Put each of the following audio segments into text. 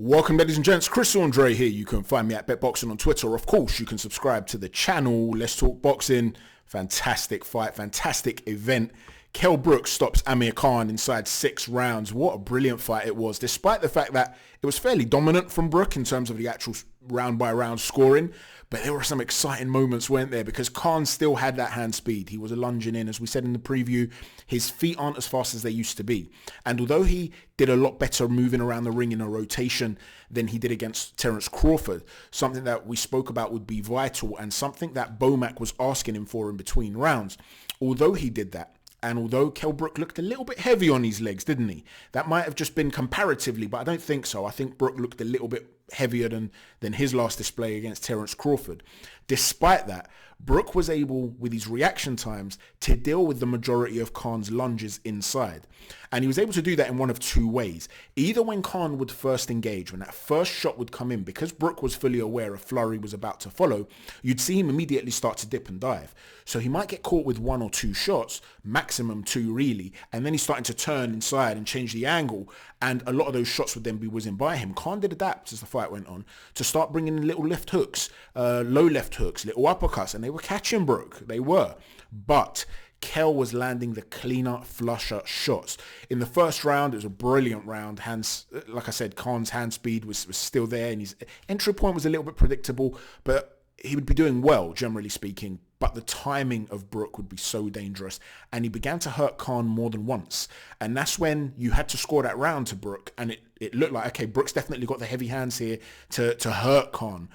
Welcome, ladies and gents. Chris Andre here. You can find me at BetBoxing on Twitter. Of course, you can subscribe to the channel. Let's talk boxing. Fantastic fight, fantastic event. Kell Brook stops Amir Khan inside 6 rounds. What a brilliant fight it was, despite the fact that it was fairly dominant from Brook in terms of the actual round-by-round scoring. But there were some exciting moments, weren't there? Because Khan still had that hand speed. He was lunging in. As we said in the preview, his feet aren't as fast as they used to be. And although he did a lot better moving around the ring in a rotation than he did against Terence Crawford, something that we spoke about would be vital and something that Bomac was asking him for in between rounds. Although he did that, and although Kell Brook looked a little bit heavy on his legs, didn't he? That might have just been comparatively, but I don't think so. I think Brook looked a little bit heavier than his last display against Terence Crawford. Despite that, Brook was able, with his reaction times, to deal with the majority of Khan's lunges inside. And he was able to do that in one of 2 ways. Either when Khan would first engage, when that first shot would come in, because Brook was fully aware a flurry was about to follow, you'd see him immediately start to dip and dive. So he might get caught with 1 or 2 shots, maximum 2 really, and then he's starting to turn inside and change the angle, and a lot of those shots would then be whizzing by him. Khan did adapt as the fight went on to start bringing in little left hooks, low left hooks, little uppercuts, and they were catching Brook. They were. But Kell was landing the cleaner, flusher shots. In the first round, it was a brilliant round. Like I said, Khan's hand speed was still there, and his entry point was a little bit predictable, but he would be doing well, generally speaking. But the timing of Brook would be so dangerous, and he began to hurt Khan more than once. And that's when you had to score that round to Brook, and it looked like, okay, Brook's definitely got the heavy hands here to hurt Khan.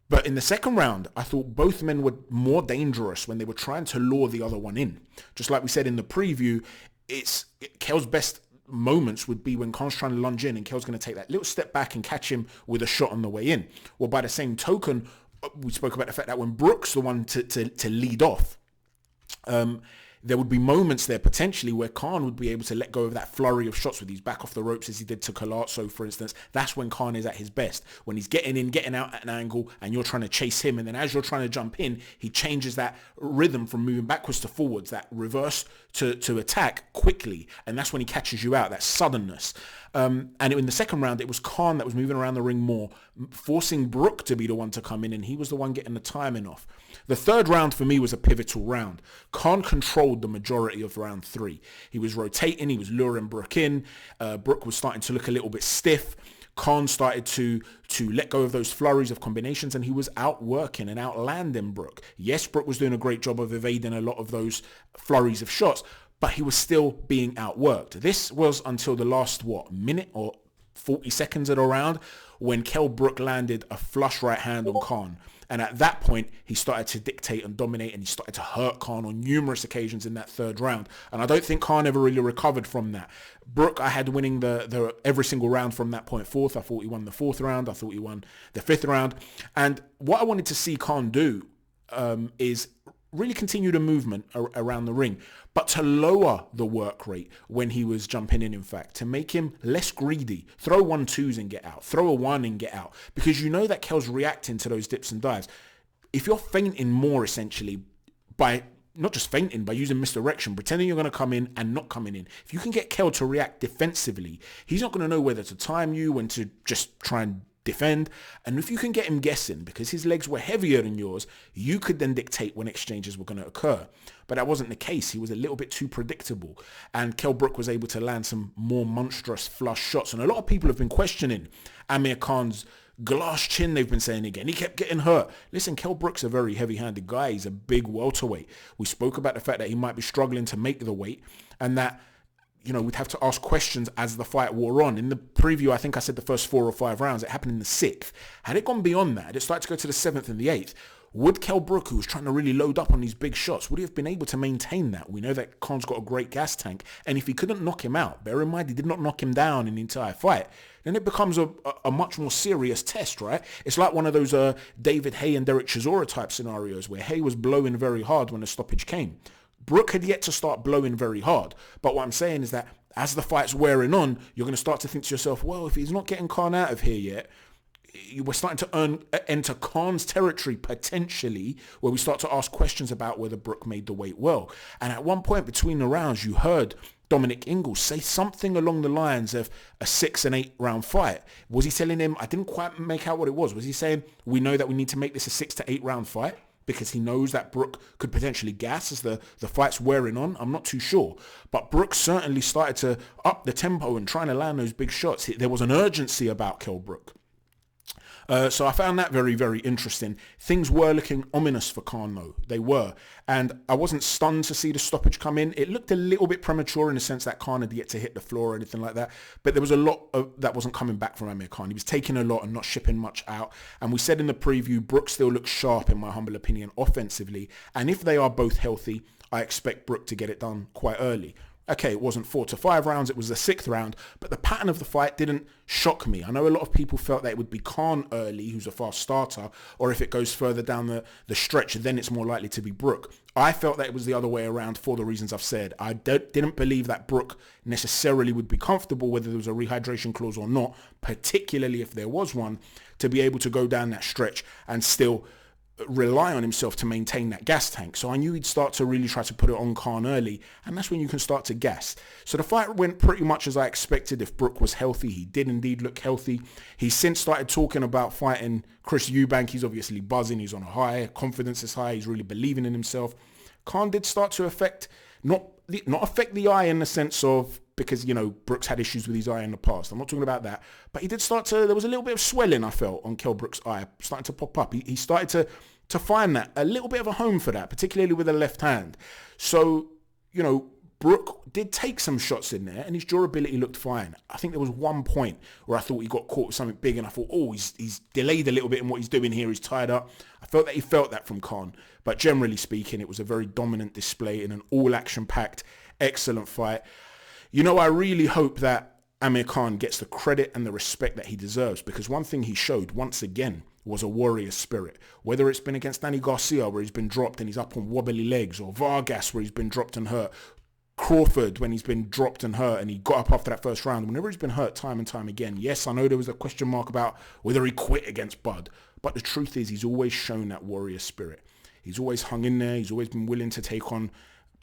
But in the second round, I thought both men were more dangerous when they were trying to lure the other one in. Just like we said in the preview, Kell's best moments would be when Khan's trying to lunge in and Kell's going to take that little step back and catch him with a shot on the way in. Well, by the same token, we spoke about the fact that when Brook's the one to lead off, there would be moments there potentially where Khan would be able to let go of that flurry of shots with his back off the ropes as he did to Colazzo, for instance. That's when Khan is at his best. When he's getting in, getting out at an angle, and you're trying to chase him, and then as you're trying to jump in, he changes that rhythm from moving backwards to forwards, that reverse to attack quickly, and that's when he catches you out, that suddenness. And in the second round, it was Khan that was moving around the ring more, forcing Brook to be the one to come in, and he was the one getting the timing off. The third round for me was a pivotal round. Khan controlled the majority of round 3. He was rotating, he was luring Brook in. Brook was starting to look a little bit stiff. Khan started to let go of those flurries of combinations, and he was outworking and outlanding Brook. Yes, Brook was doing a great job of evading a lot of those flurries of shots, but he was still being outworked. This was until the last, minute or 40 seconds of the round when Kell Brook landed a flush right hand on Khan. And at that point, he started to dictate and dominate, and he started to hurt Khan on numerous occasions in that third round. And I don't think Khan ever really recovered from that. Brook, I had winning the every single round from that point forth. I thought he won the 4th round. I thought he won the 5th round. And what I wanted to see Khan do is really continue the movement around the ring, but to lower the work rate when he was jumping in fact, to make him less greedy. Throw 1-2s and get out. Throw a 1 and get out. Because you know that Kell's reacting to those dips and dives. If you're feinting more, essentially, by not just feinting, by using misdirection, pretending you're going to come in and not coming in. If you can get Kell to react defensively, he's not going to know whether to time you, when to just try and defend. And if you can get him guessing, because his legs were heavier than yours, you could then dictate when exchanges were going to occur. But that wasn't the case. He was a little bit too predictable, and Kell Brook was able to land some more monstrous flush shots. And a lot of people have been questioning Amir Khan's glass chin, they've been saying again. He kept getting hurt. Listen, Kell Brook's a very heavy-handed guy. He's a big welterweight. We spoke about the fact that he might be struggling to make the weight, and that we'd have to ask questions as the fight wore on. In the preview, I think I said the first 4 or 5 rounds. It happened in the 6th. Had it gone beyond that, it started to go to the 7th and the 8th. Would Kell Brook, who was trying to really load up on these big shots, would he have been able to maintain that? We know that Khan's got a great gas tank, and if he couldn't knock him out, bear in mind he did not knock him down in the entire fight, then it becomes a much more serious test, right? It's like one of those David Haye and Derek Chisora type scenarios where Haye was blowing very hard when the stoppage came. Brook had yet to start blowing very hard. But what I'm saying is that as the fight's wearing on, you're going to start to think to yourself, well, if he's not getting Khan out of here yet, we're starting to enter Khan's territory potentially, where we start to ask questions about whether Brook made the weight well. And at one point between the rounds, you heard Dominic Ingalls say something along the lines of a 6 and 8 round fight. Was he telling him, I didn't quite make out what it was. Was he saying, we know that we need to make this a 6 to 8 round fight because he knows that Brook could potentially gas as the fight's wearing on? I'm not too sure. But Brook certainly started to up the tempo and trying to land those big shots. There was an urgency about Kell Brook. So I found that very, very interesting. Things were looking ominous for Khan, though. They were. And I wasn't stunned to see the stoppage come in. It looked a little bit premature in the sense that Khan had yet to hit the floor or anything like that. But there was a lot that wasn't coming back from Amir Khan. He was taking a lot and not shipping much out. And we said in the preview, Brook still looks sharp, in my humble opinion, offensively. And if they are both healthy, I expect Brook to get it done quite early. Okay, it wasn't 4 to 5 rounds, it was the 6th round, but the pattern of the fight didn't shock me. I know a lot of people felt that it would be Khan early, who's a fast starter, or if it goes further down the stretch, then it's more likely to be Brook. I felt that it was the other way around for the reasons I've said. I didn't believe that Brook necessarily would be comfortable, whether there was a rehydration clause or not, particularly if there was one, to be able to go down that stretch and still rely on himself to maintain that gas tank. So I knew he'd start to really try to put it on Khan early, and that's when you can start to gas. So the fight went pretty much as I expected. If Brook was healthy, he did indeed look healthy. He's since started talking about fighting Chris Eubank. He's obviously buzzing. He's on a high. Confidence is high. He's really believing in himself. Khan did start to affect, not affect the eye in the sense of, because, you know, Brook's had issues with his eye in the past. I'm not talking about that. But he did start to, there was a little bit of swelling, I felt, on Kell Brook's eye, starting to pop up. He started to find that, a little bit of a home for that, particularly with the left hand. So, you know, Brook did take some shots in there and his durability looked fine. I think there was one point where I thought he got caught with something big and I thought, oh, he's delayed a little bit in what he's doing here. He's tied up. I felt that he felt that from Khan. But generally speaking, it was a very dominant display in an all-action-packed, excellent fight. You know, I really hope that Amir Khan gets the credit and the respect that he deserves, because one thing he showed once again was a warrior spirit. Whether it's been against Danny Garcia, where he's been dropped and he's up on wobbly legs, or Vargas, where he's been dropped and hurt, Crawford, when he's been dropped and hurt and he got up after that first round, whenever he's been hurt time and time again. Yes, I know there was a question mark about whether he quit against Bud, but the truth is he's always shown that warrior spirit. He's always hung in there. He's always been willing to take on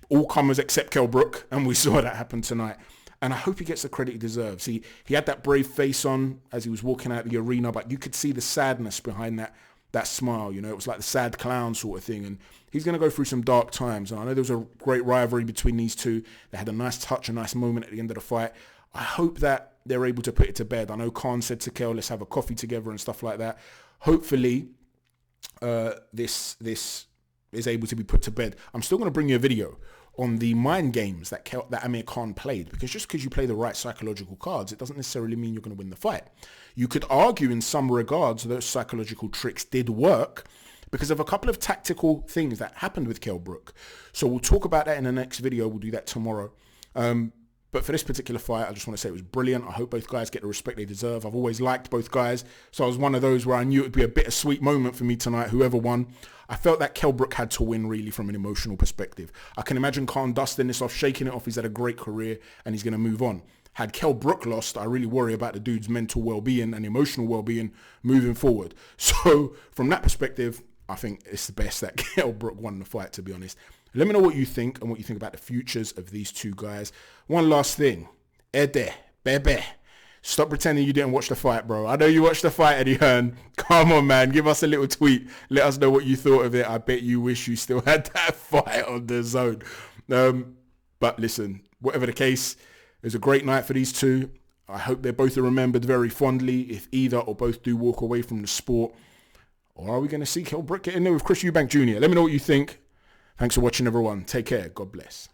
all comers except Kell Brook, and we saw that happen tonight. And I hope he gets the credit he deserves. He had that brave face on as he was walking out the arena, but you could see the sadness behind that smile. You know, it was like the sad clown sort of thing. And he's going to go through some dark times. And I know there was a great rivalry between these two. They had a nice touch, a nice moment at the end of the fight. I hope that they're able to put it to bed. I know Khan said to Kell, let's have a coffee together and stuff like that. Hopefully, this is able to be put to bed. I'm still going to bring you a video on the mind games that Amir Khan played, because just because you play the right psychological cards, it doesn't necessarily mean you're going to win the fight. You could argue in some regards those psychological tricks did work because of a couple of tactical things that happened with Kell Brook. So we'll talk about that in the next video. We'll do that tomorrow. But for this particular fight, I just want to say it was brilliant. I hope both guys get the respect they deserve. I've always liked both guys. So I was one of those where I knew it would be a bittersweet moment for me tonight, whoever won. I felt that Kell Brook had to win, really, from an emotional perspective. I can imagine Khan dusting this off, shaking it off. He's had a great career and he's going to move on. Had Kell Brook lost, I really worry about the dude's mental well-being and emotional well-being moving forward. So from that perspective, I think it's the best that Kell Brook won the fight, to be honest. Let me know what you think and what you think about the futures of these two guys. One last thing. Ede, Bebe. Stop pretending you didn't watch the fight, bro. I know you watched the fight, Eddie Hearn. Come on, man. Give us a little tweet. Let us know what you thought of it. I bet you wish you still had that fight on the zone. But listen, whatever the case, it was a great night for these two. I hope they're both remembered very fondly if either or both do walk away from the sport. Or are we going to see Kell Brook get in there with Chris Eubank Jr.? Let me know what you think. Thanks for watching, everyone. Take care. God bless.